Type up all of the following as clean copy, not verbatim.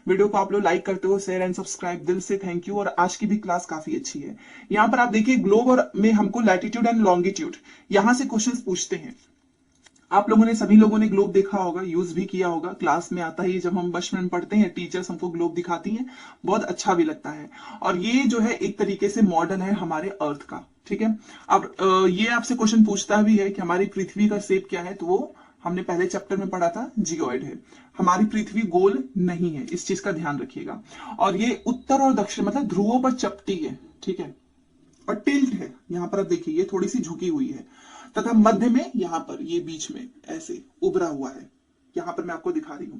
Video को आप लोग लाइक करते हो, शेयर एंड सब्सक्राइब, दिल से थैंक यू। और आज की भी क्लास काफी अच्छी है। यहाँ पर आप देखिए ग्लोब और में हमको लैटिट्यूड एंड लॉन्गिट्यूड यहाँ से क्वेश्चंस पूछते हैं। आप लोगों ने सभी लोगों ने ग्लोब देखा होगा, यूज भी किया होगा, क्लास में आता ही जब हम बचपन में पढ़ते हैं टीचर्स हमको ग्लोब दिखाती हैं, बहुत अच्छा भी लगता है। और ये जो है एक तरीके से मॉडल है हमारे अर्थ का, ठीक है। अब ये आपसे क्वेश्चन पूछता भी है कि हमारी पृथ्वी का शेप क्या है, तो वो हमने पहले चैप्टर में पढ़ा था, जियोइड है। हमारी पृथ्वी गोल नहीं है, इस चीज का ध्यान रखिएगा। और ये उत्तर और दक्षिण मतलब ध्रुवों पर चपटी है, ठीक है, और टिल्ट है। यहां पर आप देखिए ये थोड़ी सी झुकी हुई है, तथा मध्य में यहां पर ये बीच में ऐसे उभरा हुआ है। यहां पर मैं आपको दिखा रही हूं,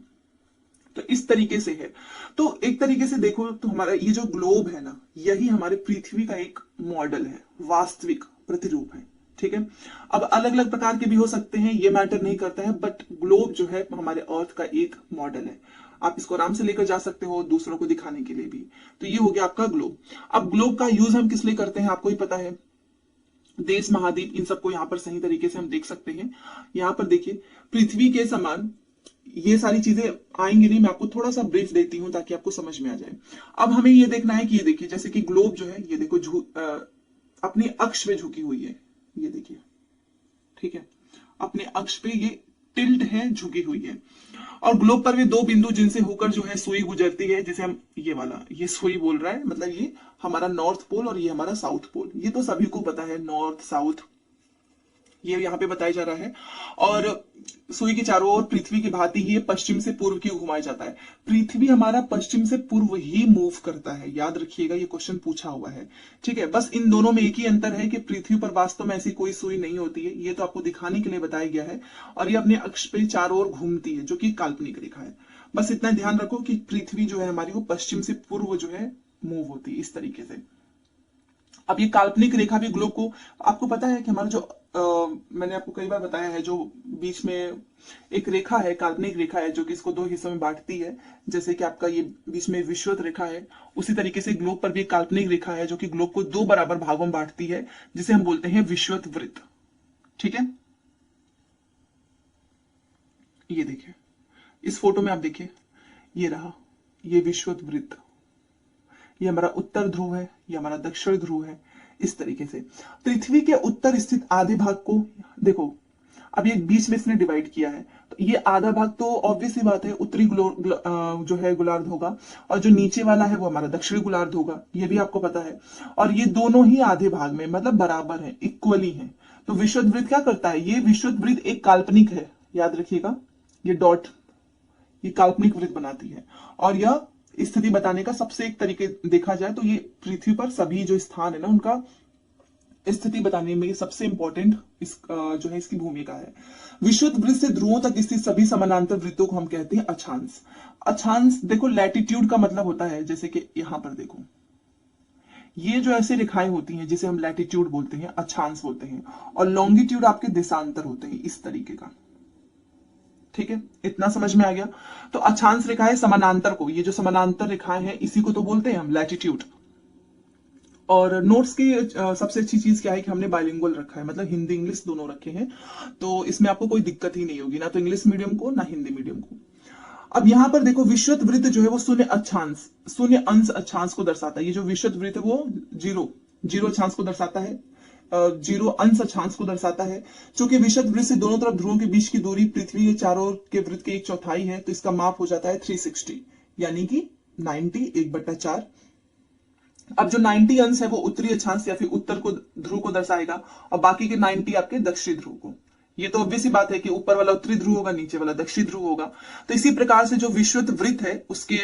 तो इस तरीके से है। तो एक तरीके से देखो तो हमारा ये जो ग्लोब है ना, यही हमारे पृथ्वी का एक मॉडल है, वास्तविक प्रतिरूप है, ठीक है। अब अलग अलग प्रकार के भी हो सकते हैं, ये मैटर नहीं करता है, बट ग्लोब जो है हमारे अर्थ का एक मॉडल है। आप इसको आराम से लेकर जा सकते हो दूसरों को दिखाने के लिए भी। तो ये हो गया आपका ग्लोब। अब ग्लोब का यूज हम किस लिए करते हैं आपको ही पता है, देश महाद्वीप इन सबको यहाँ पर सही तरीके से हम देख सकते हैं। यहाँ पर देखिए पृथ्वी के समान ये सारी चीजें आएंगी नहीं, मैं आपको थोड़ा सा ब्रीफ देती हूं ताकि आपको समझ में आ जाए। अब हमें ये देखना है कि ये देखिए जैसे कि ग्लोब जो है ये देखो अपनी अक्ष पे झुकी हुई है, ये देखिए, ठीक है, अपने अक्ष पे ये टिल्ट है, झुकी हुई है। और ग्लोब पर भी दो बिंदु जिनसे होकर जो है सुई गुजरती है, जिसे हम ये वाला ये सुई बोल रहा है, मतलब ये हमारा नॉर्थ पोल और ये हमारा साउथ पोल, ये तो सभी को पता है, नॉर्थ साउथ ये यहाँ पे बताया जा रहा है। और सुई के चारों ओर पृथ्वी की भांति ही पश्चिम से पूर्व की ओर घुमाया जाता है। पृथ्वी हमारा पश्चिम से पूर्व ही मूव करता है, याद रखिएगा, ये क्वेश्चन पूछा हुआ है, ठीक है। बस इन दोनों में एक ही अंतर है कि पृथ्वी पर वास्तव में ऐसी कोई सुई नहीं होती है, ये तो आपको दिखाने के लिए बताया गया है। और ये अपने अक्ष पे चारों ओर घूमती है, जो कि काल्पनिक रेखा है। बस इतना ध्यान रखो कि पृथ्वी जो है हमारी वो पश्चिम से पूर्व जो है मूव होती है, इस तरीके से। अब ये काल्पनिक रेखा भी ग्लोब को, आपको पता है कि हमारा जो मैंने आपको कई बार बताया है, जो बीच में एक रेखा है, काल्पनिक रेखा है, जो कि इसको दो हिस्सों में बांटती है। जैसे कि आपका ये बीच में विषुवत रेखा है, उसी तरीके से ग्लोब पर भी एक काल्पनिक रेखा है जो कि ग्लोब को दो बराबर भागों में बांटती है, जिसे हम बोलते हैं विषुवत वृत्त, ठीक है। ये देखिए इस फोटो में आप देखिए, ये रहा ये विषुवत वृत्त, ये हमारा उत्तर ध्रुव है, ये हमारा दक्षिण ध्रुव है, इस तरीके से। पृथ्वी के उत्तर स्थित आधे भाग को देखो, अब ये बीच में इसने डिवाइड किया है, तो ये आधा भाग तो ऑब्वियस ही बात है उत्तरी जो है गोलार्ध होगा, और जो नीचे वाला है वो हमारा दक्षिणी गोलार्ध होगा, ये भी आपको पता है। और ये दोनों ही आधे भाग में मतलब बराबर है, इक्वली है। तो विषुवत वृत्त क्या करता है, ये विषुवत वृत्त एक काल्पनिक है, याद रखिएगा, ये डॉट ये काल्पनिक वृत्त बनाती है। और यह स्थिति बताने का सबसे एक तरीके देखा जाए तो ये पृथ्वी पर सभी जो स्थान है ना, उनका स्थिति बताने में सबसे इंपॉर्टेंट जो है इसकी भूमिका है। विषुवत वृत्त से ध्रुवों तक स्थित सभी समानांतर वृत्तों को हम कहते हैं अक्षांश। अक्षांश देखो लैटिट्यूड का मतलब होता है, जैसे कि यहां पर देखो ये जो ऐसे रेखाएं होती हैं जिसे हम लैटिट्यूड बोलते हैं, अक्षांश बोलते हैं, और लॉन्गिट्यूड आपके देशांतर होते हैं, इस तरीके का, ठीक है। इतना समझ में आ गया। तो अक्षांश रेखाएं समानांतर को, ये जो समानांतर रेखाएं हैं इसी को तो बोलते हैं हम लैटिट्यूड। और नोट्स की सबसे अच्छी चीज क्या है कि हमने बाइलिंगुअल रखा है, मतलब हिंदी इंग्लिश दोनों रखे हैं, तो इसमें आपको कोई दिक्कत ही नहीं होगी, ना तो इंग्लिश मीडियम को ना हिंदी मीडियम को। अब यहाँ पर देखो विषुवत वृत्त जो है वो शून्य अंश अक्षांश को दर्शाता है। ये जो विषुवत वृत्त है वो जीरो अक्षांश को दर्शाता है, जीरो अंश अक्षांश को दर्शाता है। चूंकि विषुवत वृत्त से दोनों तरफ ध्रुवों के बीच की दूरी पृथ्वी के चारों ओर के वृत्त की एक चौथाई है, तो इसका माप हो जाता है 360, यानी कि 90 1/4। अब जो 90 अंश है वो उत्तरी अक्षांश या फिर उत्तर को ध्रुव को दर्शाएगा, और बाकी के 90 आपके दक्षिणी ध्रुव को। ये तो ऑब्वियस सी बात है कि ऊपर वाला उत्तरी ध्रुव होगा, नीचे वाला दक्षिणी ध्रुव होगा। तो इसी प्रकार से जो विषुवत वृत्त है उसके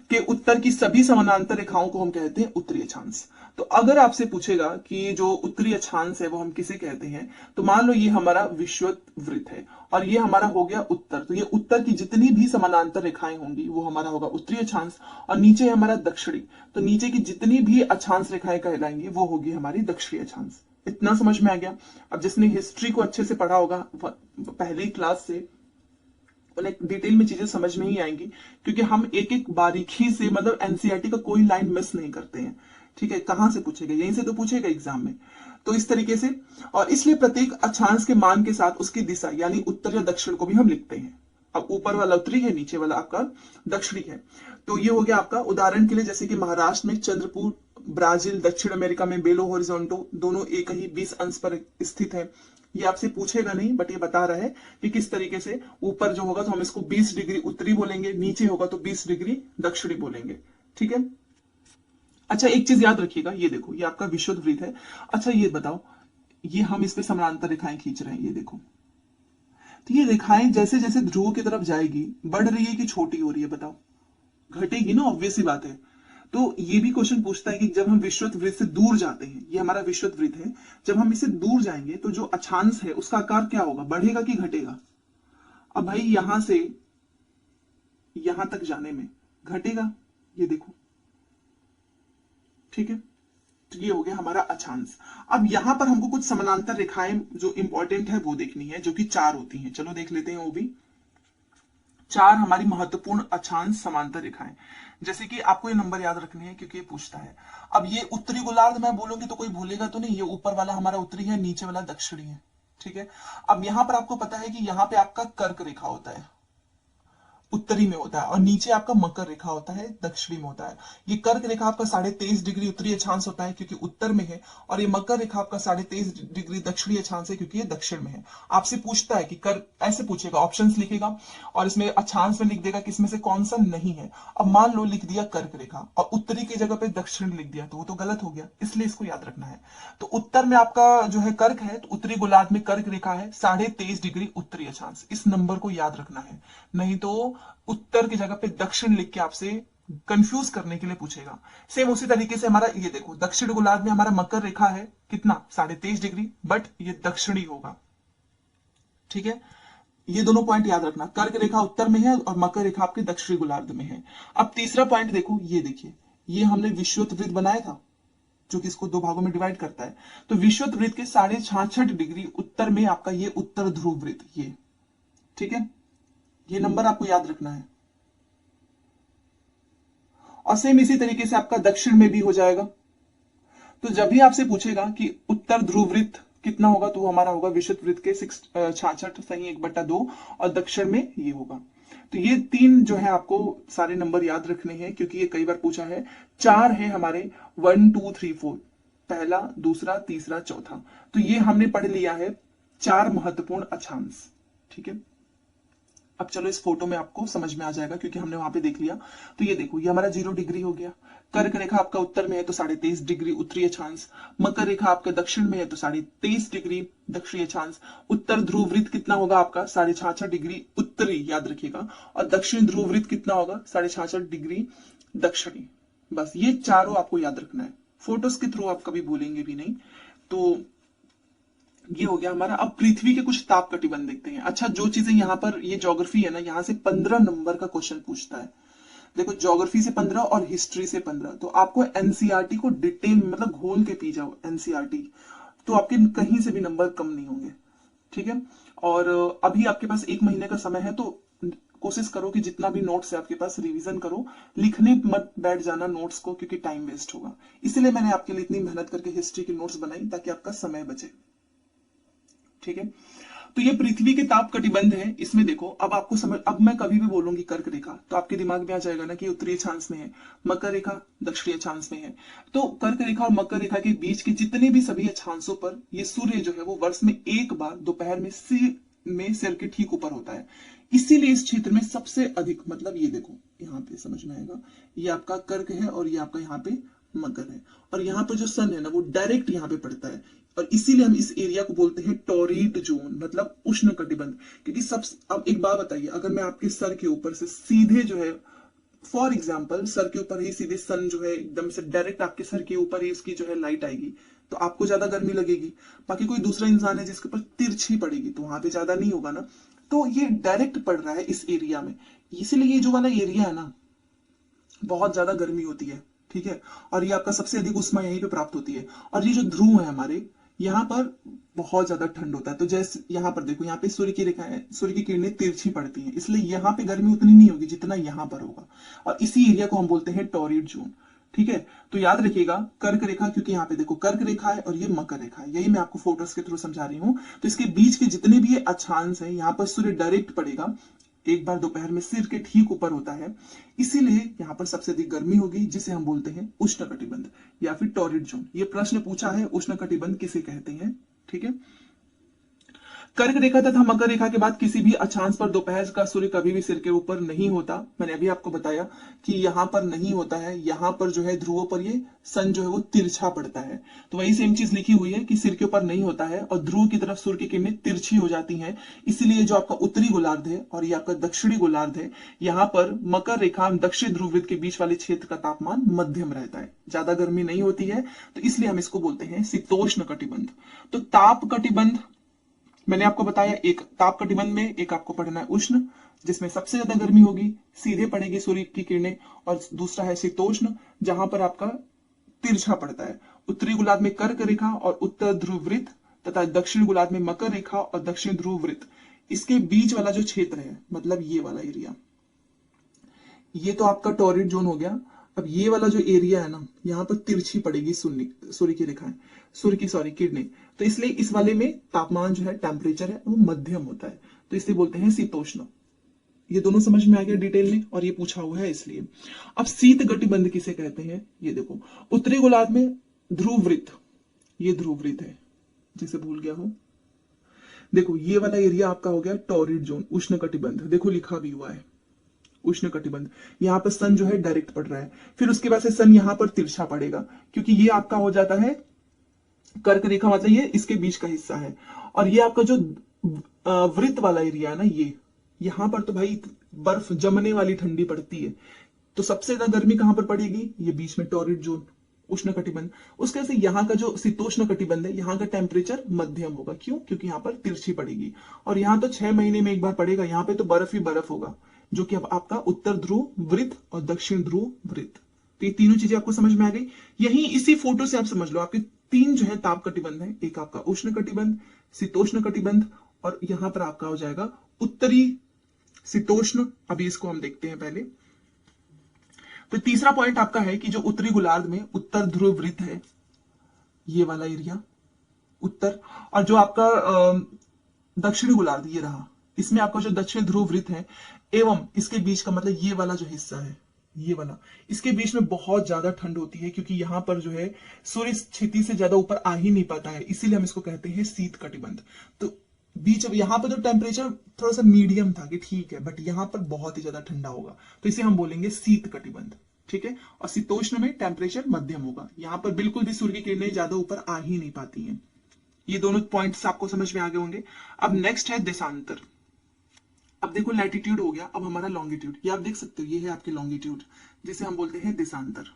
के उत्तर की सभी समानांतर रेखाओं को हम कहते हैं उत्तरी अक्षांश। तो अगर आपसे पूछेगा कि जो उत्तरी अक्षांश है वो हम किसे कहते हैं, तो मान लो ये हमारा विषुवत वृत्त है और ये हमारा हो गया उत्तर, तो ये उत्तर की जितनी भी समानांतर रेखाएं होंगी वो हमारा होगा उत्तरी अक्षांश, और नीचे हमारा दक्षिणी, तो नीचे की जितनी भी अक्षांश रेखाएं कहलाएंगी वो होगी हमारी दक्षिणी अक्षांश। इतना समझ में आ गया। अब जिसने हिस्ट्री को अच्छे से पढ़ा होगा पहली क्लास से, उन्हें डिटेल में चीजें समझ में ही आएंगी, क्योंकि हम एक एक बारीकी से मतलब एनसीईआरटी का कोई लाइन मिस नहीं करते हैं, ठीक है। कहां से पूछेगा, यहीं से तो पूछेगा एग्जाम में। तो इस तरीके से, और इसलिए प्रत्येक अक्षांश के मान के साथ उसकी दिशा यानी उत्तर या दक्षिण को भी हम लिखते हैं। अब ऊपर वाला उत्तरी है, नीचे वाला आपका दक्षिणी है। तो ये हो गया आपका। उदाहरण के लिए जैसे कि महाराष्ट्र में चंद्रपुर, ब्राजील, दक्षिण अमेरिका में बेलो होरिजोंटो, दोनों एक ही 20 अंश पर स्थित है। ये आपसे पूछेगा नहीं, बट ये बता रहा है कि किस तरीके से ऊपर जो होगा तो हम इसको 20 डिग्री उत्तरी बोलेंगे, नीचे होगा तो 20 डिग्री दक्षिणी बोलेंगे। ठीक है। अच्छा, एक चीज याद रखिएगा, ये देखो ये आपका विषुवत वृत्त है। अच्छा ये बताओ, ये हम इस पे समानांतर रेखाएं खींच रहे हैं, ये देखो। तो ये रेखाएं जैसे जैसे ध्रुव की तरफ जाएगी, बढ़ रही है कि छोटी हो रही है, बताओ। घटेगी ना, ऑब्वियस सी बात है। तो ये भी क्वेश्चन पूछता है कि जब हम विषुवत वृत्त से दूर जाते हैं, ये हमारा विषुवत वृत्त है, जब हम इससे दूर जाएंगे तो जो अक्षांश है उसका आकार क्या होगा, बढ़ेगा कि घटेगा? अब भाई यहां से यहां तक जाने में घटेगा, ये देखो। ठीक है। तो ये हो गया हमारा अक्षांश। अब यहां पर हमको कुछ समानांतर रेखाएं जो इंपॉर्टेंट है वो देखनी है, जो कि 4 होती हैं। चलो देख लेते हैं वो भी। 4 हमारी महत्वपूर्ण अक्षांश समांतर रेखाएं। जैसे कि आपको ये नंबर याद रखने हैं क्योंकि ये पूछता है। अब ये उत्तरी गोलार्ध मैं बोलूंगी तो कोई भूलेगा तो नहीं, ये ऊपर वाला हमारा उत्तरी है, नीचे वाला दक्षिणी है। ठीक है। अब यहां पर आपको पता है कि यहां पे आपका कर्क रेखा होता है, उत्तरी में होता है, और नीचे आपका मकर रेखा होता है, दक्षिणी में होता है। ये कर्क रेखा आपका 23.5 डिग्री उत्तरी अक्षांश होता है क्योंकि उत्तर में है, और ये मकर रेखा आपका 23.5 डिग्री दक्षिणी अक्षांश है क्योंकि ये दक्षिण में है। आपसे पूछता है कि कर्क, ऐसे पूछेगा, ऑप्शंस लिखेगा और इसमें अक्षांश में लिख देगा कि इसमें से कौन सा नहीं है। अब मान लो लिख दिया कर्क रेखा और उत्तरी की जगह पे दक्षिण लिख दिया, तो वो तो गलत हो गया, इसलिए इसको याद रखना है। तो उत्तर में आपका जो है कर्क है, तो उत्तरी गोलार्ध में कर्क रेखा है 23.5 डिग्री उत्तरी अक्षांश, इस नंबर को याद रखना है। नहीं तो उत्तर की जगह पे दक्षिण लिख के आपसे कंफ्यूज करने के लिए पूछेगा। सेम उसी तरीके से हमारा ये देखो, दक्षिण गोलार्ध में हमारा मकर रेखा है कितना, 23.5 डिग्री, बट ये दक्षिणी होगा। ठीक है। ये दोनों पॉइंट याद रखना, कर्क रेखा उत्तर में है और मकर रेखा आपके दक्षिणी गोलार्ध में है। अब तीसरा पॉइंट देखो, ये देखिए, ये हमने विषुवत वृत्त बनाया था जो कि इसको 2 भागों में डिवाइड करता है। तो विषुवत वृत्त के 66.5 डिग्री उत्तर में आपका ये उत्तर ध्रुव वृत्त, ये। ठीक है। ये नंबर आपको याद रखना है। और सेम इसी तरीके से आपका दक्षिण में भी हो जाएगा। तो जब भी आपसे पूछेगा कि उत्तर ध्रुव वृत्त कितना होगा, तो वो हमारा होगा विषुवत वृत्त के 66 सही 1/2, और दक्षिण में ये होगा। तो ये 3 जो है आपको सारे नंबर याद रखने हैं क्योंकि ये कई बार पूछा है। 4 है हमारे 1 2 3 4, पहला, दूसरा, तीसरा, चौथा। तो ये हमने पढ़ लिया है 4 महत्वपूर्ण अक्षांश। ठीक है। अब चलो इस फोटो में आपको समझ में आ जाएगा क्योंकि हमने वहां पे देख लिया। तो ये देखो, ये हमारा 0 डिग्री हो गया। कर्क रेखा आपका उत्तर में है तो 23.5 डिग्री उत्तरी अक्षांश। मकर रेखा आपका दक्षिण में है तो 23.5 डिग्री दक्षिणी अक्षांश। उत्तर ध्रुव वृत्त कितना होगा आपका 66.5 डिग्री उत्तरी, याद रखिएगा। और दक्षिण ध्रुव वृत्त कितना होगा 66.5 डिग्री दक्षिणी। बस ये चारों आपको याद रखना है, फोटोज के थ्रू आप कभी भूलेंगे भी नहीं। तो ये हो गया हमारा। अब पृथ्वी के कुछ ताप कटिबंध देखते हैं। अच्छा, जो चीजें यहाँ पर, ये ज्योग्राफी है ना, यहाँ से 15 नंबर का क्वेश्चन पूछता है। देखो, ज्योग्राफी से 15 और हिस्ट्री से 15, तो आपको एनसीईआरटी को डिटेल मतलब घोल के पी जाओ एनसीईआरटी, तो आपके कहीं से भी नंबर कम नहीं होंगे। ठीक है। और अभी आपके पास 1 महीने का समय है, तो कोशिश करो कि जितना भी नोट्स है आपके पास रिवीजन करो, लिखने मत बैठ जाना नोट्स को क्योंकि टाइम वेस्ट होगा। इसीलिए मैंने आपके लिए इतनी मेहनत करके हिस्ट्री की नोट्स बनाई ताकि आपका समय बचे। ठीक है। तो ये पृथ्वी के ताप कटिबंध है। इसमें देखो, अब आपको समझ, अब मैं कभी भी बोलूंगी कर्क रेखा तो आपके दिमाग में आ जाएगा ना कि उत्तरी अक्षांश में है, मकर रेखा दक्षिणी अक्षांश में है। तो कर्क रेखा और मकर रेखा के बीच के जितने भी सभी अक्षांशों पर ये सूर्य जो है वो वर्ष में एक बार दोपहर में सिर के ठीक ऊपर होता है। इसीलिए इस क्षेत्र में सबसे अधिक, मतलब ये देखो यहाँ पे समझ में आएगा, ये आपका कर्क है और ये आपका यहाँ पे मकर है, और यहाँ पे जो सन है ना वो डायरेक्ट यहाँ पे पड़ता है, और इसीलिए हम इस एरिया को बोलते हैं टॉरिड जोन, मतलब उष्ण कटिबंध। क्योंकि सब, अब एक बात बताइए, अगर मैं आपके सर के ऊपर से सीधे जो है, फॉर एग्जाम्पल सर के ऊपर ही सीधे सन जो है एकदम से डायरेक्ट आपके सर के ऊपर ही उसकी जो है लाइट आएगी, तो आपको ज्यादा गर्मी लगेगी। बाकी कोई दूसरा इंसान है जिसके ऊपर तिरछी पड़ेगी तो वहां पे ज्यादा नहीं होगा ना। तो ये डायरेक्ट पड़ रहा है इस एरिया में, इसीलिए ये जो वाला एरिया है ना बहुत ज्यादा गर्मी होती है। ठीक है। और ये आपका सबसे अधिक उष्मा यहीं पे प्राप्त होती है। और ये जो ध्रुव है हमारे, यहाँ पर बहुत ज्यादा ठंड होता है। तो जैसे यहाँ पर देखो, यहाँ पे सूर्य की रेखा है, सूर्य की किरणें तिरछी पड़ती हैं, इसलिए यहाँ पे गर्मी उतनी नहीं होगी जितना यहाँ पर होगा, और इसी एरिया को हम बोलते हैं टॉरिड जोन। ठीक है। तो याद रखिएगा कर्क रेखा, क्योंकि यहाँ पे देखो कर्क रेखा है और ये मकर रेखा है, यही मैं आपको फोटोज के थ्रू समझा रही हूँ। तो इसके बीच के जितने भी अक्षांश है, यहाँ पर सूर्य डायरेक्ट पड़ेगा, एक बार दोपहर में सिर के ठीक ऊपर होता है, इसीलिए यहाँ पर सबसे अधिक गर्मी होगी, जिसे हम बोलते हैं उष्णकटिबंध या फिर टॉरिड जोन। ये प्रश्न पूछा है, उष्णकटिबंध किसे कहते हैं, ठीक है। कर्क रेखा तथा मकर रेखा के बाद किसी भी अक्षांश पर दोपहर का सूर्य कभी भी सिर के ऊपर नहीं होता। मैंने अभी आपको बताया कि यहाँ पर नहीं होता है, यहाँ पर जो है ध्रुवों पर ये सन जो है वो तिरछा पड़ता है। तो वही सेम चीज लिखी हुई है कि सिर के ऊपर नहीं होता है और ध्रुव की तरफ सूर्य की किरणें तिरछी हो जाती हैं। इसीलिए जो आपका उत्तरी गोलार्ध है और ये आपका दक्षिणी गोलार्ध है, यहाँ पर मकर रेखा दक्षिण ध्रुव वृत्त के बीच वाले क्षेत्र का तापमान मध्यम रहता है, ज्यादा गर्मी नहीं होती है, तो इसलिए हम इसको बोलते हैं शीतोष्ण कटिबंध। तो ताप कटिबंध मैंने आपको बताया, एक ताप कटिबंध में एक आपको पढ़ना है उष्ण, जिसमें सबसे ज्यादा गर्मी होगी, सीधे पड़ेगी सूर्य की किरणें, और दूसरा है शीतोष्ण, जहां पर आपका तिरछा पड़ता है। उत्तरी गोलार्ध में कर्क रेखा और उत्तर ध्रुव वृत्त तथा दक्षिण गोलार्ध में मकर रेखा और दक्षिण ध्रुव वृत्त, इसके बीच वाला जो क्षेत्र है, मतलब ये वाला एरिया, ये तो आपका टॉरिड जोन हो गया। अब ये वाला जो एरिया है ना, यहाँ पर तिरछी पड़ेगी सूर्य की रेखाएं, किरणें, तो इसलिए इस वाले में तापमान जो है, टेम्परेचर है, वो मध्यम होता है, तो इसलिए बोलते हैं शीतोष्ण। ये दोनों समझ में आ गया डिटेल में, और ये पूछा हुआ है इसलिए। अब शीत गटिबंध किसे कहते हैं, ये देखो, उत्तरी गोलार्ध में ध्रुव वृत्त, ये ध्रुव वृत्त है, जिसे भूल गया हो, देखो ये वाला एरिया आपका हो गया टॉरिड जोन, उष्ण कटिबंध, देखो लिखा भी हुआ है उष्ण कटिबंध। यहाँ पर सन जो है डायरेक्ट पड़ रहा है, फिर उसके बाद से सन यहाँ पर तिरछा पड़ेगा, क्योंकि ये आपका हो जाता है कर्क रेखा, मतलब ये इसके बीच का हिस्सा है। और ये आपका जो वृत्त वाला एरिया है ना, ये यहाँ पर तो भाई बर्फ जमने वाली ठंडी पड़ती है, तो सबसे ज्यादा गर्मी कहां पर पड़ेगी, ये बीच में टॉरिड जोन, उष्ण कटिबंध। उसके से यहाँ का जो शीतोष्ण कटिबंध है, यहाँ का टेम्परेचर मध्यम होगा, क्यों, क्योंकि यहाँ पर तिरछी पड़ेगी, और यहाँ तो 6 महीने में एक बार पड़ेगा, यहाँ पे तो बर्फ ही बर्फ होगा, जो कि अब आपका उत्तर ध्रुव वृत्त और दक्षिण ध्रुव वृत्त। तो ये तीनों चीजें आपको समझ में आ गई। यही इसी फोटो से आप समझ लो, आपके 3 जो है ताप कटिबंध है, एक आपका उष्ण कटिबंध, शीतोष्ण कटिबंध, और यहां पर आपका हो जाएगा उत्तरी शीतोष्ण। अभी इसको हम देखते हैं पहले। तो तीसरा पॉइंट आपका है कि जो उत्तरी गोलार्ध में उत्तर ध्रुव वृत्त है, ये वाला एरिया उत्तर, और जो आपका दक्षिणी गोलार्ध ये रहा, इसमें आपका जो दक्षिण ध्रुव वृत्त है एवं इसके बीच का, मतलब ये वाला जो हिस्सा है, ये वाला, इसके बीच में बहुत ज्यादा ठंड होती है, क्योंकि यहाँ पर जो है सूर्य क्षितिज से ज्यादा ऊपर आ ही नहीं पाता है, इसीलिए हम इसको कहते हैं शीत कटिबंध। तो बीच यहाँ पर तो टेम्परेचर थोड़ा सा मीडियम था कि ठीक है, बट यहाँ पर बहुत ही ज्यादा ठंडा होगा, तो इसे हम बोलेंगे शीत कटिबंध, ठीक है। और शीतोष्ण में टेम्परेचर मध्यम होगा, यहाँ पर बिल्कुल भी सूर्य की किरणें ज्यादा ऊपर आ ही नहीं पाती हैं। ये दोनों पॉइंट्स आपको समझ में आ गए होंगे। अब नेक्स्ट है देशांतर। अब देखो लैटिट्यूड हो गया, अब हमारा लॉन्गिट्यूड, ये आप देख सकते हो, ये है आपकी लॉन्गिट्यूड, जिसे हम बोलते हैं देशांतर,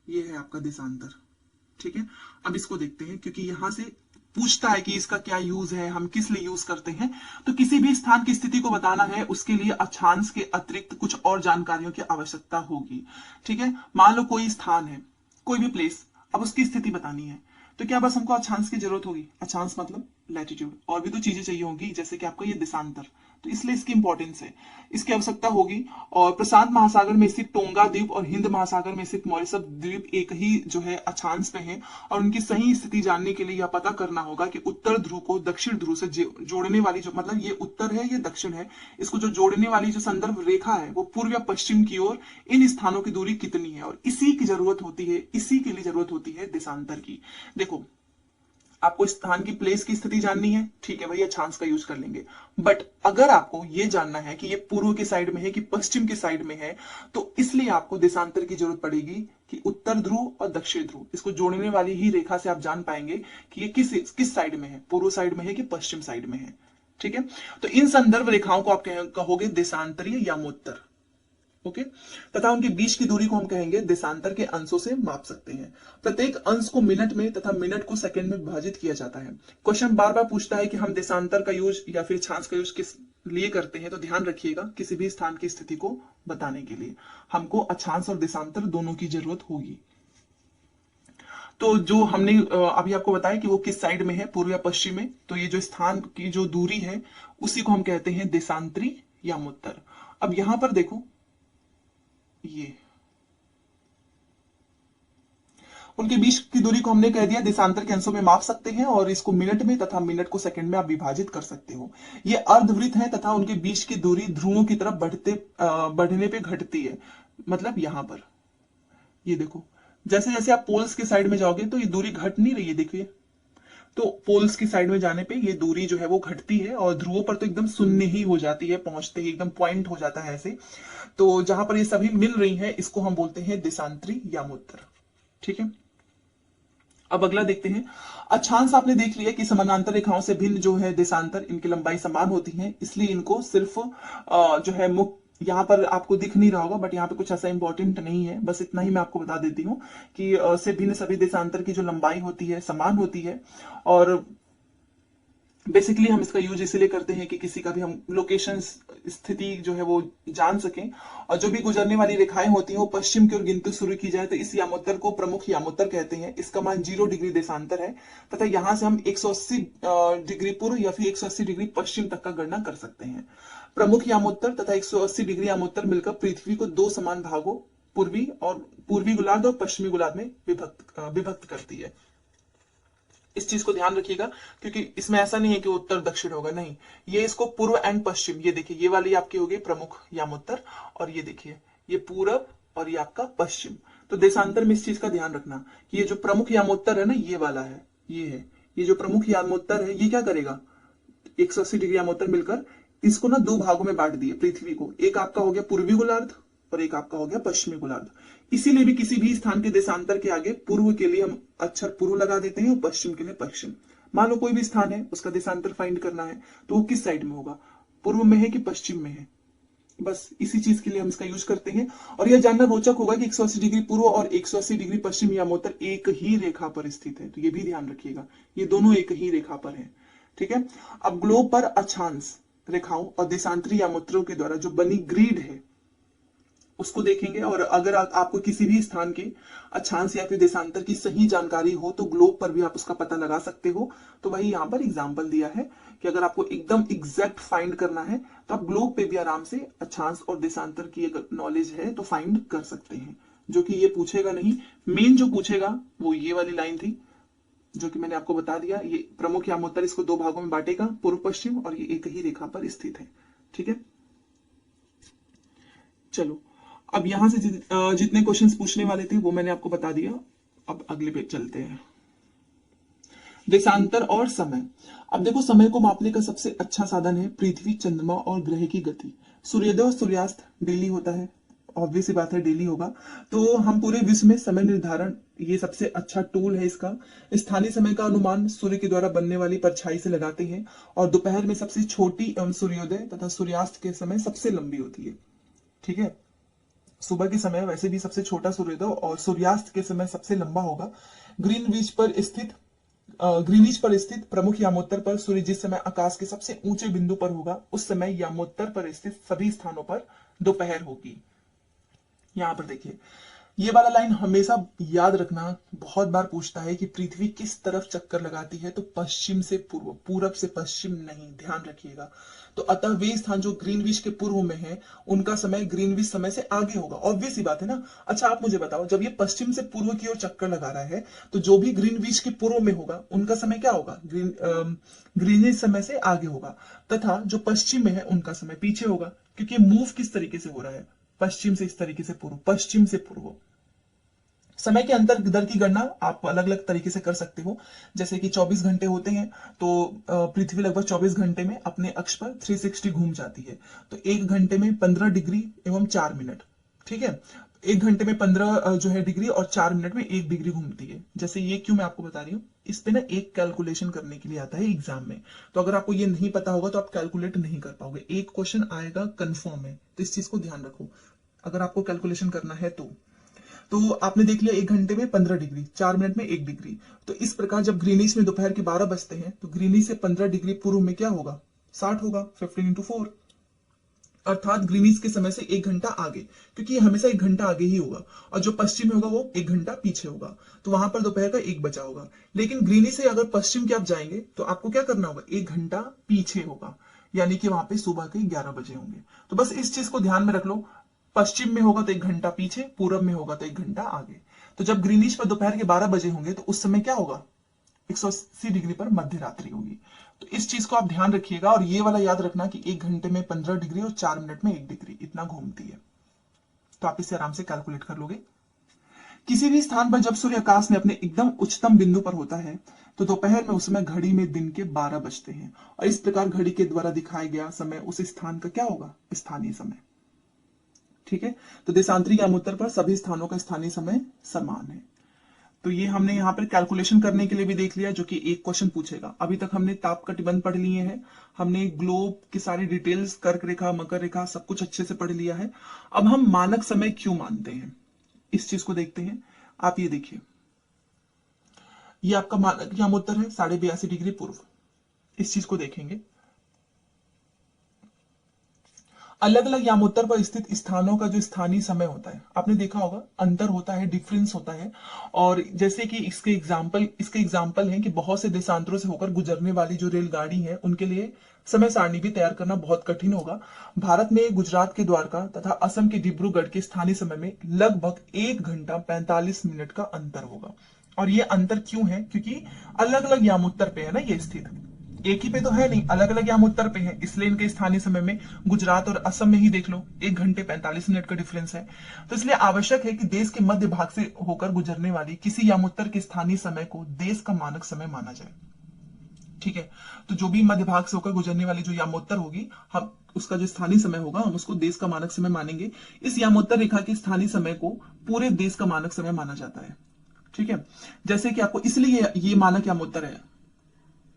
ये है आपका देशांतर, ठीक है। अब इसको देखते हैं, क्योंकि यहां से पूछता है कि इसका क्या यूज है, हम किस लिए यूज करते हैं। तो किसी भी स्थान की स्थिति को बताना है, उसके लिए अक्षांश के अतिरिक्त कुछ और जानकारियों की आवश्यकता होगी, ठीक है। मान लो कोई स्थान है, कोई भी प्लेस, अब उसकी स्थिति बतानी है, तो क्या बस हमको अक्षांश की जरूरत होगी, अक्षांश मतलब लैटिट्यूड, और भी तो चीजें चाहिए होंगी, जैसे कि आपका ये देशांतर, तो इसलिए इसकी इंपॉर्टेंस है, इसकी आवश्यकता होगी। और प्रशांत महासागर में स्थित टोंगा द्वीप और हिंद महासागर में स्थित मॉरिशस द्वीप एक ही जो है अक्षांश में है, और उनकी सही स्थिति जानने के लिए यह पता करना होगा कि उत्तर ध्रुव को दक्षिण ध्रुव से जोड़ने वाली जो, मतलब ये उत्तर है ये दक्षिण है, इसको जो जोड़ने वाली जो संदर्भ रेखा है वो पूर्व या पश्चिम की ओर इन स्थानों की दूरी कितनी है, और इसी की जरूरत होती है, इसी के लिए जरूरत होती है देशांतर की। देखो आपको स्थान की प्लेस की स्थिति जाननी है, ठीक है भैया, अक्षांश का यूज कर लेंगे। बट अगर आपको यह जानना है कि ये पूर्व के साइड में है कि पश्चिम के साइड में है, तो इसलिए आपको देशांतर की जरूरत पड़ेगी कि उत्तर ध्रुव और दक्षिण ध्रुव, इसको जोड़ने वाली ही रेखा से आप जान पाएंगे कि ये किस साइड में है, पूर्व साइड में है कि पश्चिम साइड में है, ठीक है। तो इन संदर्भ रेखाओं को आप कहोगे देशांतरीय यामोत्तर, ओके। तथा उनके बीच की दूरी को हम कहेंगे देशांतर के अंशों से माप सकते हैं। प्रत्येक अंश को मिनट में तथा मिनट को सेकंड में विभाजित किया जाता है। क्वेश्चन बार बार पूछता है कि हम देशांतर का यूज या फिर अक्षांश का यूज किस लिए करते हैं, तो ध्यान रखिएगा किसी भी स्थान की स्थिति को बताने के लिए हमको अक्षांश और देशांतर दोनों की जरूरत होगी। तो जो हमने अभी आपको बताया कि वो किस साइड में है, पूर्व या पश्चिम में, तो ये जो स्थान की जो दूरी है उसी को हम कहते हैं देशांतरी यामोत्तर। अब यहां पर देखो, ये उनके बीच की दूरी को हमने कह दिया देशांतर के अंशों में माप सकते हैं और इसको मिनट में तथा मिनट को सेकंड में आप विभाजित कर सकते हो। ये अर्धवृत्त है तथा उनके बीच की दूरी ध्रुवों की तरफ बढ़ने पे घटती है। मतलब यहां पर ये देखो, जैसे जैसे आप पोल्स की साइड में जाओगे तो ये दूरी घट नहीं रही है, देखिए। तो पोल्स की साइड में जाने पे ये दूरी जो है वो घटती है और ध्रुवों पर तो एकदम शून्य ही हो जाती है, पहुंचते ही एकदम पॉइंट हो जाता है ऐसे। तो जहां पर ये सभी मिल रही है इसको हम बोलते हैं देशांतरी यामोत्तर। ठीक है, अब अगला देखते हैं। अक्षांश आपने देख लिया कि समानांतर रेखाओं से भिन्न जो है देशांतर, इनकी लंबाई समान होती है, इसलिए इनको सिर्फ जो है मुक्त, यहाँ पर आपको दिख नहीं रहा होगा बट यहाँ पे कुछ ऐसा इंपॉर्टेंट नहीं है, बस इतना ही मैं आपको बता देती हूँ कि से भिन्न सभी देशांतर की जो लंबाई होती है समान होती है। और बेसिकली हम इसका यूज इसलिए करते हैं कि किसी का भी हम लोकेशन स्थिति जो है वो जान सकें, और जो भी गुजरने वाली रेखाएं होती हैं वो पश्चिम की ओर गिनती शुरू की जाए तो इस यामोत्तर को प्रमुख यामोत्तर कहते हैं। इसका मान 0 डिग्री देशांतर है तथा यहां से हम 180 डिग्री पूर्व या फिर 180 डिग्री पश्चिम तक का गणना कर सकते हैं। प्रमुख यामोत्तर तथा 180 डिग्री यामोत्तर मिलकर पृथ्वी को दो समान भागों पूर्वी गोलार्ध और पश्चिमी गोलार्ध में विभक्त करती है। इस चीज को ध्यान रखिएगा क्योंकि इसमें ऐसा नहीं है कि उत्तर दक्षिण होगा, नहीं, ये इसको पूर्व एंड पश्चिम, ये देखिए ये वाली आपकी होगी प्रमुख यामोत्तर और ये देखिए ये पूरब और ये आपका पश्चिम। तो देशांतर में इस चीज का ध्यान रखना कि ये जो प्रमुख यामोत्तर है ना ये वाला है, ये जो प्रमुख यामोत्तर है ये क्या करेगा, 180 डिग्री यामोत्तर मिलकर इसको ना दो भागों में बांट दिए पृथ्वी को, एक आपका हो गया पूर्वी गोलार्ध और एक आपका हो गया पश्चिमी गोलार्ध। इसीलिए भी किसी भी स्थान के देशांतर के आगे पूर्व के लिए हम अक्षर पूर्व लगा देते हैं और पश्चिम के लिए पश्चिम। मान लो कोई भी स्थान है उसका देशांतर फाइंड करना है तो वो किस साइड में होगा, पूर्व में है कि पश्चिम में है, बस इसी चीज के लिए हम इसका यूज करते हैं। और यह जानना रोचक होगा कि 180 डिग्री पूर्व और 180 डिग्री पश्चिम यामोत्तर एक ही रेखा पर स्थित है, तो ये भी ध्यान रखिएगा, ये दोनों एक ही रेखा पर है। ठीक है, अब ग्लोब पर अक्षांश रेखाओं और देशांतरी यामोत्तरों के द्वारा जो बनी ग्रिड है उसको देखेंगे। और अगर आपको किसी भी स्थान के अक्षांश या फिर देशांतर की सही जानकारी हो तो ग्लोब पर भी आप उसका पता लगा सकते हो। तो वही यहाँ पर एग्जांपल दिया है कि अगर आपको एकदम एग्जैक्ट फाइंड करना है तो आप ग्लोब पे भी आराम से अक्षांश और देशांतर की अगर नॉलेज है तो फाइंड कर सकते हैं। जो कि ये पूछेगा नहीं, मेन जो पूछेगा वो ये वाली लाइन थी जो कि मैंने आपको बता दिया, ये प्रमुख यामोत्तर इसको दो भागों में बांटेगा पूर्व पश्चिम और ये एक ही रेखा पर स्थित है। ठीक है, चलो अब यहां से जितने क्वेश्चंस पूछने वाले थे वो मैंने आपको बता दिया। अब अगले पे चलते हैं, देशांतर और समय। अब देखो समय को मापने का सबसे अच्छा साधन है पृथ्वी, चंद्रमा और ग्रह की गति। सूर्योदय और सूर्यास्त डेली होता है, ऑब्वियस बात है डेली होगा। तो हम पूरे विश्व में समय निर्धारण, ये सबसे अच्छा टूल है इसका। स्थानीय समय का अनुमान सूर्य के द्वारा बनने वाली परछाई से लगाते हैं और दोपहर में सबसे छोटी सूर्योदय तथा सूर्यास्त के समय सबसे लंबी होती है। ठीक है, सुबह के समय वैसे भी सबसे छोटा सूर्योदय और सूर्यास्त के समय सबसे लंबा होगा। ग्रीनविच पर स्थित प्रमुख यामोत्तर पर सूर्य जिस समय आकाश के सबसे ऊंचे बिंदु पर होगा उस समय यामोत्तर पर स्थित सभी स्थानों पर दोपहर होगी। यहां पर देखिए ये वाला लाइन हमेशा याद रखना, बहुत बार पूछता है कि पृथ्वी किस तरफ चक्कर लगाती है, तो पश्चिम से पूर्व, पूरब से पश्चिम नहीं, ध्यान रखिएगा। तो अतः वे स्थान जो ग्रीनविच के पूर्व में है उनका समय ग्रीनविच समय से आगे होगा, ऑब्वियस ही बात है ना। अच्छा आप मुझे बताओ, जब ये पश्चिम से पूर्व की ओर चक्कर लगा रहा है तो जो भी ग्रीनविच के पूर्व में होगा उनका समय क्या होगा, ग्रीनविच समय से आगे होगा, तथा जो पश्चिम में है उनका समय पीछे होगा, क्योंकि मूव किस तरीके से हो रहा है, पश्चिम से इस तरीके से पूर्व, पश्चिम से पूर्व। समय के अंतर दर की गणना आप अलग अलग तरीके से कर सकते हो, जैसे कि 24 घंटे होते हैं तो पृथ्वी लगभग 24 घंटे में अपने अक्ष पर 360 घूम जाती है, तो एक घंटे में 15 डिग्री एवं 4 मिनट। ठीक है, एक घंटे में 15 जो है डिग्री और 4 मिनट में 1 डिग्री घूमती है। जैसे ये क्यों मैं आपको बता रही हूँ, इस पे ना एक कैलकुलेशन करने के लिए आता है एग्जाम में, तो अगर आपको ये नहीं पता होगा तो आप कैलकुलेट नहीं कर पाओगे, एक क्वेश्चन आएगा कंफर्म है, तो इस चीज को ध्यान रखो अगर आपको कैलकुलेशन करना है तो आपने देख लिया 1 घंटे में 15 डिग्री, 4 मिनट में 1 डिग्री। तो इस प्रकार जब ग्रीनिश में दोपहर के 12 बजते हैं तो ग्रीनिश से 15 डिग्री पूर्व में क्या होगा, 60 होगा, 15 into 4, अर्थात ग्रीनिश के समय से 1 घंटा आगे, क्योंकि ये हमेशा 1 घंटा आगे ही होगा, और जो पश्चिम में होगा वो 1 घंटा पीछे होगा, तो वहां पर दोपहर का 1 बचा होगा। लेकिन ग्रीनिश से अगर पश्चिम के आप जाएंगे तो आपको क्या करना होगा, 1 घंटा पीछे होगा, यानी कि वहां पे सुबह के 11 बजे होंगे। तो बस इस चीज को ध्यान में रख लो, पश्चिम में होगा तो 1 घंटा पीछे, पूरब में होगा तो 1 घंटा आगे। तो जब ग्रीनिश पर दोपहर के 12 बजे होंगे तो उस समय क्या होगा, 180 डिग्री पर मध्य रात्रि होगी। तो इस चीज को आप ध्यान रखिएगा, और ये वाला याद रखना कि 1 घंटे में 15 डिग्री और 4 मिनट में 1 डिग्री इतना घूमती है। तो आप इसे आराम से कैलकुलेट कर लोगे। किसी भी स्थान पर जब सूर्य आकाश में अपने एकदम उच्चतम बिंदु पर होता है तो दोपहर में उस समय घड़ी में दिन के 12 बजते हैं, और इस प्रकार घड़ी के द्वारा दिखाया गया समय उस स्थान का क्या होगा, स्थानीय समय। ठीक है, तो देशांतरी याम उत्तर पर सभी स्थानों का स्थानीय समय समान है। तो ये हमने यहाँ पर कैलकुलेशन करने के लिए भी देख लिया, जो कि एक क्वेश्चन पूछेगा। अभी तक हमने ताप कटिबंध पढ़ लिए हैं, हमने ग्लोब की सारी डिटेल्स, कर्क रेखा, मकर रेखा, सब कुछ अच्छे से पढ़ लिया है। अब हम मानक समय क्यों मानते हैं इस चीज को देखते हैं। आप ये देखिए, ये आपका मानक याम उत्तर है 82.5 डिग्री पूर्व। इस चीज को देखेंगे, अलग अलग यामोत्तर पर स्थित स्थानों का जो स्थानीय समय होता है, आपने देखा होगा अंतर होता है, डिफरेंस होता है। और जैसे कि इसके एग्जाम्पल हैं कि बहुत से देशांतरों से होकर गुजरने वाली जो रेलगाड़ी है उनके लिए समय सारणी भी तैयार करना बहुत कठिन होगा। भारत में गुजरात के द्वारका तथा असम के डिब्रूगढ़ के स्थानीय समय में लगभग 1 घंटा 45 मिनट का अंतर होगा। और ये अंतर क्यों है, क्योंकि अलग अलग यामोत्तर पे है ना ये स्थित, एक ही पे तो है नहीं, अलग अलग याम उत्तर पे है, इसलिए इनके स्थानीय समय में गुजरात और असम में ही देख लो 1 घंटे 45 मिनट का डिफरेंस है। तो इसलिए आवश्यक है कि देश के मध्य भाग से होकर गुजरने वाली किसी याम उत्तर के स्थानीय समय को देश का मानक समय माना जाए। ठीक है, तो जो भी मध्य भाग से होकर गुजरने वाली जो यामोत्तर होगी, हम उसका जो स्थानीय समय होगा हम उसको देश का मानक समय मानेंगे। इस यामोत्तर रेखा के स्थानीय समय को पूरे देश का मानक समय माना जाता है। ठीक है, जैसे कि आपको इसलिए ये मानक यामोत्तर है,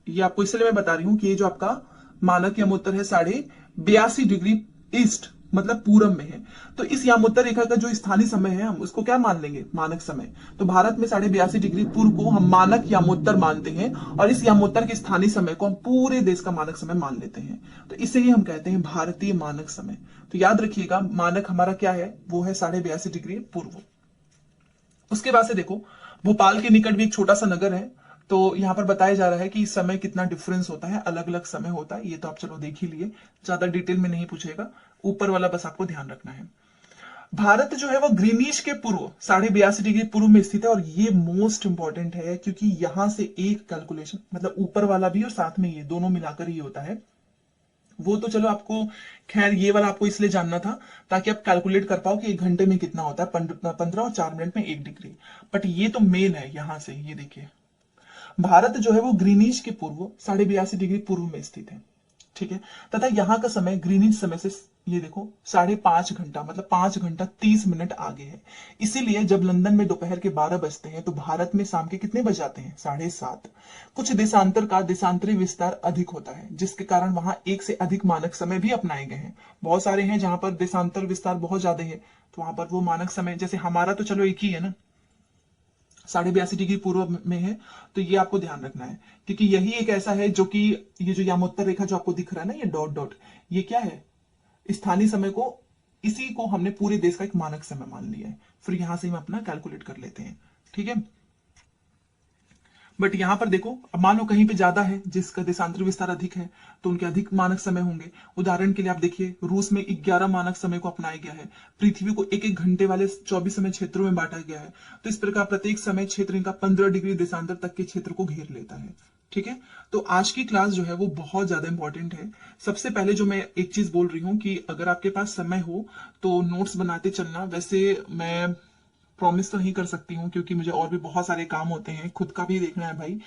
ये आपको इसलिए मैं बता रही हूं कि ये जो आपका मानक यामोत्तर है 82.5 डिग्री ईस्ट मतलब पूरब में है। तो इस यामोत्तर रेखा का जो स्थानीय समय है हम उसको क्या मान लेंगे, मानक समय। तो भारत में 82.5 डिग्री पूर्व को हम मानक यामोत्तर मानते हैं, और इस यामोत्तर के स्थानीय समय को हम पूरे देश का मानक समय मान लेते हैं। तो इसे ही हम कहते हैं भारतीय मानक समय। तो याद रखिएगा, मानक हमारा क्या है, वो है 82.5 डिग्री पूर्व। उसके बाद से देखो, भोपाल के निकट भी एक छोटा सा नगर है, तो यहां पर बताया जा रहा है कि इस समय कितना डिफरेंस होता है, अलग अलग समय होता है। ये तो आप चलो देख ही लिए, ज्यादा डिटेल में नहीं पूछेगा, ऊपर वाला बस आपको ध्यान रखना है। भारत जो है वो ग्रीनिश के पूर्व 82.5 डिग्री पूर्व में स्थित है, और ये मोस्ट इंपॉर्टेंट है क्योंकि यहां से एक कैलकुलेशन, मतलब ऊपर वाला भी और साथ में ये दोनों मिलाकर ही होता है। वो तो चलो आपको, खैर ये वाला आपको इसलिए जानना था ताकि आप कैलकुलेट कर पाओ कि 1 घंटे में कितना होता है, 15 और 4 मिनट में 1 डिग्री। बट ये तो मेन है, यहां से ये देखिए, भारत जो है वो ग्रीनिश के पूर्व 82.5 डिग्री पूर्व में स्थित है। ठीक है, तथा यहाँ का समय ग्रीनिश समय से ये देखो 5.5 घंटा मतलब 5 घंटा 30 मिनट आगे है। इसीलिए जब लंदन में दोपहर के 12 बजते हैं तो भारत में शाम के कितने बज जाते हैं, 7:30। कुछ देशांतर का देशांतरी विस्तार अधिक होता है, जिसके कारण वहां एक से अधिक मानक समय भी अपनाए गए हैं। बहुत सारे हैं जहां पर देशांतर विस्तार बहुत ज्यादा है, तो वहां पर वो मानक समय, जैसे हमारा तो चलो एक ही है ना, 82.5 डिग्री पूर्व में है। तो ये आपको ध्यान रखना है, क्योंकि यही एक ऐसा है जो कि ये जो यामोत्तर रेखा जो आपको दिख रहा है ना, ये डॉट डॉट, ये क्या है, स्थानीय समय को, इसी को हमने पूरे देश का एक मानक समय मान लिया है। फिर यहां से हम अपना कैलकुलेट कर लेते हैं। ठीक है, बट यहां पर देखो, अब मान लो कहीं पे ज्यादा है, जिसका देशांतर विस्तार अधिक है, तो उनके अधिक मानक समय होंगे। उदाहरण के लिए आप देखिए, रूस में 11 मानक समय को अपनाया गया है। पृथ्वी को एक एक घंटे वाले 24 समय क्षेत्रों में बांटा गया है। तो इस प्रकार प्रत्येक समय क्षेत्र इनका 15 डिग्री देशांतर तक के क्षेत्र को घेर लेता है। ठीक है, तो आज की क्लास जो है वो बहुत ज्यादा इंपॉर्टेंट है। सबसे पहले जो मैं एक चीज बोल रही हूँ कि अगर आपके पास समय हो तो नोट्स बनाते चलना। वैसे मैं प्रॉमिस तो नहीं कर सकती हूँ क्योंकि मुझे और भी बहुत सारे काम होते हैं, खुद का भी देखना है भाई।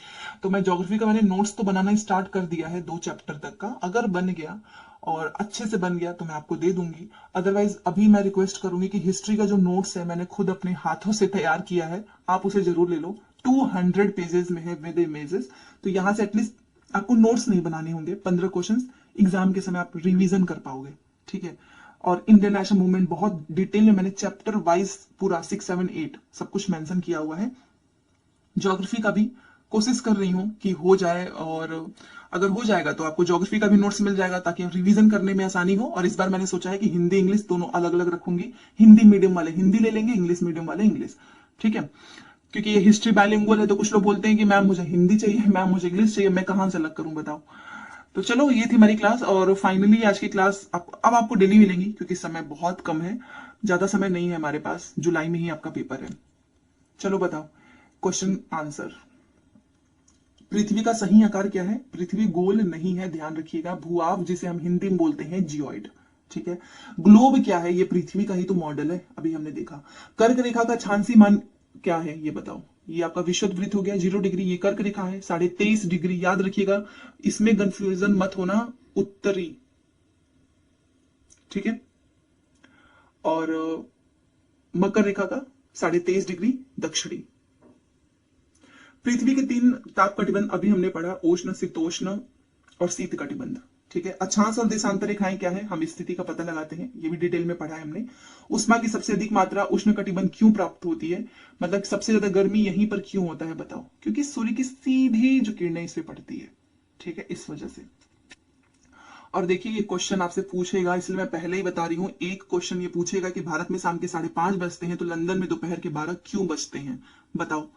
तो मैं ज्योग्राफी का मैंने नोट्स तो बनाना स्टार्ट कर दिया है 2 चैप्टर तक का। अगर बन गया और अच्छे से बन गया तो मैं आपको दे दूंगी। अदरवाइज अभी मैं रिक्वेस्ट करूंगी कि हिस्ट्री का जो नोट्स है मैंने खुद अपने हाथों से तैयार किया है, आप उसे जरूर ले लो। 200 पेजेस में है विद इमेजेस। तो यहाँ से एटलीस्ट आपको नोट्स नहीं बनाने होंगे, 15 क्वेश्चन एग्जाम के समय आप रिविजन कर पाओगे। ठीक है, और इंडियन नेशनल मूवमेंट बहुत डिटेल में मैंने चैप्टर वाइज पूरा 6, 7, 8 सब कुछ मेंशन किया हुआ है। ज्योग्राफी का भी कोशिश कर रही हूँ कि हो जाए, और अगर हो जाएगा तो आपको ज्योग्राफी का भी नोट्स मिल जाएगा ताकि रिवीजन करने में आसानी हो। और इस बार मैंने सोचा है कि हिंदी इंग्लिश दोनों अलग अलग रखूंगी। हिंदी मीडियम वाले हिंदी ले लेंगे, इंग्लिश मीडियम वाले इंग्लिश। ठीक है, क्योंकि ये हिस्ट्री बाइलिंगुअल है, तो कुछ लोग बोलते हैं कि मैम मुझे हिंदी चाहिए, मैम मुझे इंग्लिश चाहिए, मैं कहां से अलग करूं बताओ। तो चलो, ये थी हमारी क्लास, और फाइनली आज की क्लास अब आपको डेली मिलेंगी क्योंकि समय बहुत कम है, ज्यादा समय नहीं है हमारे पास, जुलाई में ही आपका पेपर है। चलो बताओ क्वेश्चन आंसर। पृथ्वी का सही आकार क्या है? पृथ्वी गोल नहीं है, ध्यान रखिएगा। भूआव जिसे हम हिंदी में बोलते हैं जियोइड, ठीक है। ग्लोब क्या है? ये पृथ्वी का ही तो मॉडल है, अभी हमने देखा। कर्क रेखा का छांसी मान क्या है ये बताओ। ये आपका विषुवत वृत्त हो गया 0 डिग्री, ये कर्क रेखा है 23.5 डिग्री, याद रखिएगा, इसमें कंफ्यूजन मत होना, उत्तरी, ठीक है। और मकर रेखा का 23.5 डिग्री दक्षिणी। पृथ्वी के 3 ताप कटिबंध अभी हमने पढ़ा, उष्ण, शीतोष्ण और शीत कटिबंध, ठीक है। अक्षांश और देशांतर रेखाएं क्या है? हम स्थिति का पता लगाते हैं, ये भी डिटेल में पढ़ा है हमने। उष्मा की सबसे अधिक मात्रा उष्ण कटिबंध क्यों प्राप्त होती है? मतलब सबसे ज्यादा गर्मी यहीं पर क्यों होता है बताओ? क्योंकि सूर्य की सीधी जो किरणें इस पे पड़ती है, ठीक है, इस वजह से। और देखिए ये क्वेश्चन आपसे पूछेगा, इसलिए मैं पहले ही बता रही हूं, एक क्वेश्चन ये पूछेगा कि भारत में शाम के 5:30 बजते हैं तो लंदन में दोपहर के 12 क्यों बजते हैं? बताओ।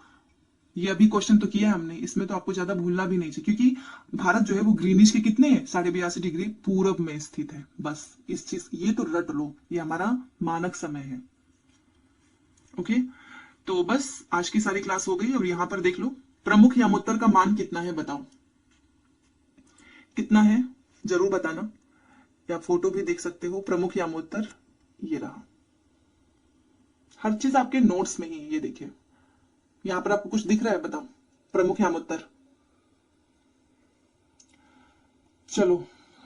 ये अभी क्वेश्चन तो किया है हमने, इसमें तो आपको ज्यादा भूलना भी नहीं चाहिए, क्योंकि भारत जो है वो ग्रीनिश के कितने हैं? 82.5 डिग्री पूरब में स्थित है। बस इस चीज ये तो रट लो, ये हमारा मानक समय है। ओके, तो बस आज की सारी क्लास हो गई। और यहां पर देख लो, प्रमुख यामोत्तर का मान कितना है बताओ, कितना है जरूर बताना, या फोटो भी देख सकते हो। प्रमुख यामोत्तर ये रहा, हर चीज आपके नोट्स में ही, ये देखिए यहां पर आपको कुछ दिख रहा है बताओ, प्रमुख यामोत्तर। चलो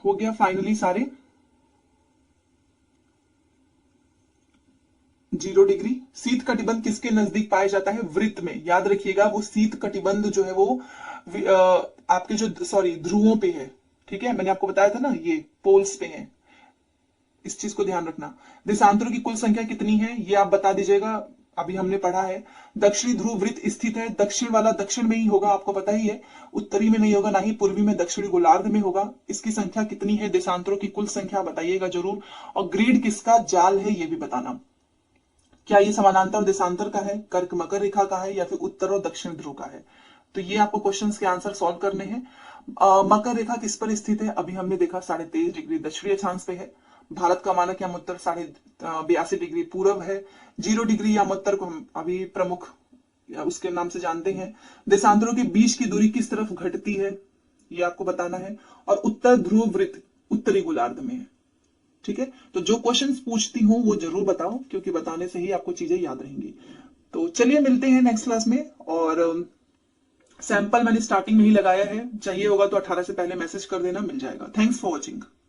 हो गया फाइनली सारे। 0 डिग्री। शीत कटिबंध किसके नजदीक पाया जाता है? वृत्त में, याद रखिएगा। वो शीत कटिबंध जो है वो आपके जो सॉरी ध्रुवों पे है, ठीक है। मैंने आपको बताया था ना, ये पोल्स पे है, इस चीज को ध्यान रखना। देशांतरों की कुल संख्या कितनी है ये आप बता दीजिएगा, अभी हमने पढ़ा है। दक्षिणी ध्रुव वृत्त स्थित है, दक्षिण वाला दक्षिण में ही होगा, आपको पता ही है। उत्तरी में नहीं होगा, ना ही पूर्वी में, दक्षिणी गोलार्ध में होगा। इसकी संख्या कितनी है? देशांतरों की कुल संख्या बताइएगा जरूर। और ग्रेड किसका जाल है ये भी बताना। क्या ये समानांतर देशांतर का है, कर्क मकर रेखा का है, या फिर उत्तर और दक्षिण ध्रुव का है? तो ये आपको क्वेश्चंस के आंसर सॉल्व करने हैं। मकर रेखा किस पर स्थित है? अभी हमने देखा 23.5 डिग्री दक्षिणी अक्षांश पे है। भारत का मानक यामोत्तर 82 डिग्री पूरब है। 0 डिग्री यामोत्तर को हम अभी प्रमुख या उसके नाम से जानते हैं। देशांतरों के बीच की दूरी किस तरफ घटती है ये आपको बताना है। और उत्तर ध्रुव वृत्त उत्तरी गोलार्ध में है, ठीक है। तो जो क्वेश्चंस पूछती हूँ वो जरूर बताओ, क्योंकि बताने से ही आपको चीजें याद रहेंगी। तो चलिए मिलते हैं नेक्स्ट क्लास में। और सैंपल मैंने स्टार्टिंग में ही लगाया है, चाहिए होगा तो 18 से पहले मैसेज कर देना, मिल जाएगा। Thanks for watching.